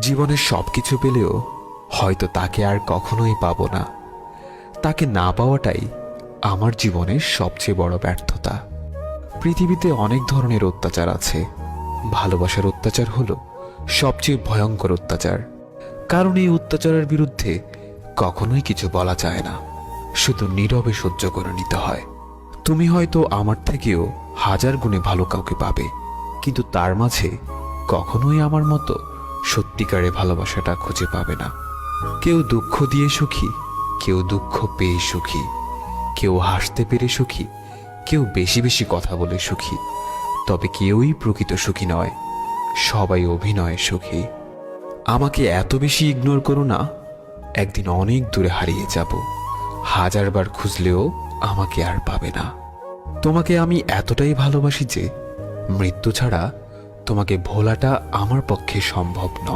জীবনের সবকিছু পেলেও হয়তো তাকে আর কখনোই পাবো না। তাকে না পাওয়াটাই আমার জীবনের সবচেয়ে বড় ব্যর্থতা। পৃথিবীতে অনেক ধরনের অত্যাচার আছে, ভালোবাসার অত্যাচার হলো সবচেয়ে ভয়ঙ্কর অত্যাচার। কারণ এই অত্যাচারের বিরুদ্ধে কখনোই কিছু বলা যায় না, শুধু নীরবে সহ্য করে নিতে হয়। তুমি হয়তো আমার থেকেও হাজার গুণে ভালো কাউকে পাবে, কিন্তু তার মাঝে কখনোই আমার মতো সত্যিকারে ভালোবাসাটা খুঁজে পাবে না। কেউ দুঃখ দিয়ে সুখী, কেউ দুঃখ পেয়ে সুখী, কেউ হাসতে পেরে সুখী, কেউ বেশি বেশি কথা বলে সুখী। তবে কেউই প্রকৃত সুখী নয়, সবাই অভিনয়ে সুখী। আমাকে এত বেশি ইগনোর করো না, একদিন অনেক দূরে হারিয়ে যাব। হাজারবার খুঁজলেও আমাকে আর পাবে না। তোমাকে আমি এতটাই ভালোবাসি যে মৃত্যু ছাড়া তোমাকে ভোলাটা আমার পক্ষে সম্ভব নয়।